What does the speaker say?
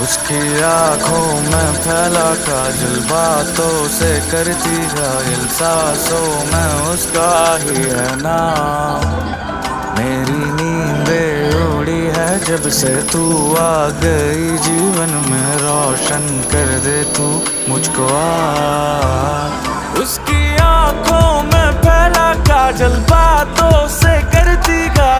उसकी आंखों में फैला काजल, बातों से करती घायल, सांसों में उसका ही है नाम। मेरी नींदें उड़ी है जब से तू आ गई जीवन में, रोशन कर दे तू मुझको आज। उसकी आंखों में फैला काजल, बातों से करती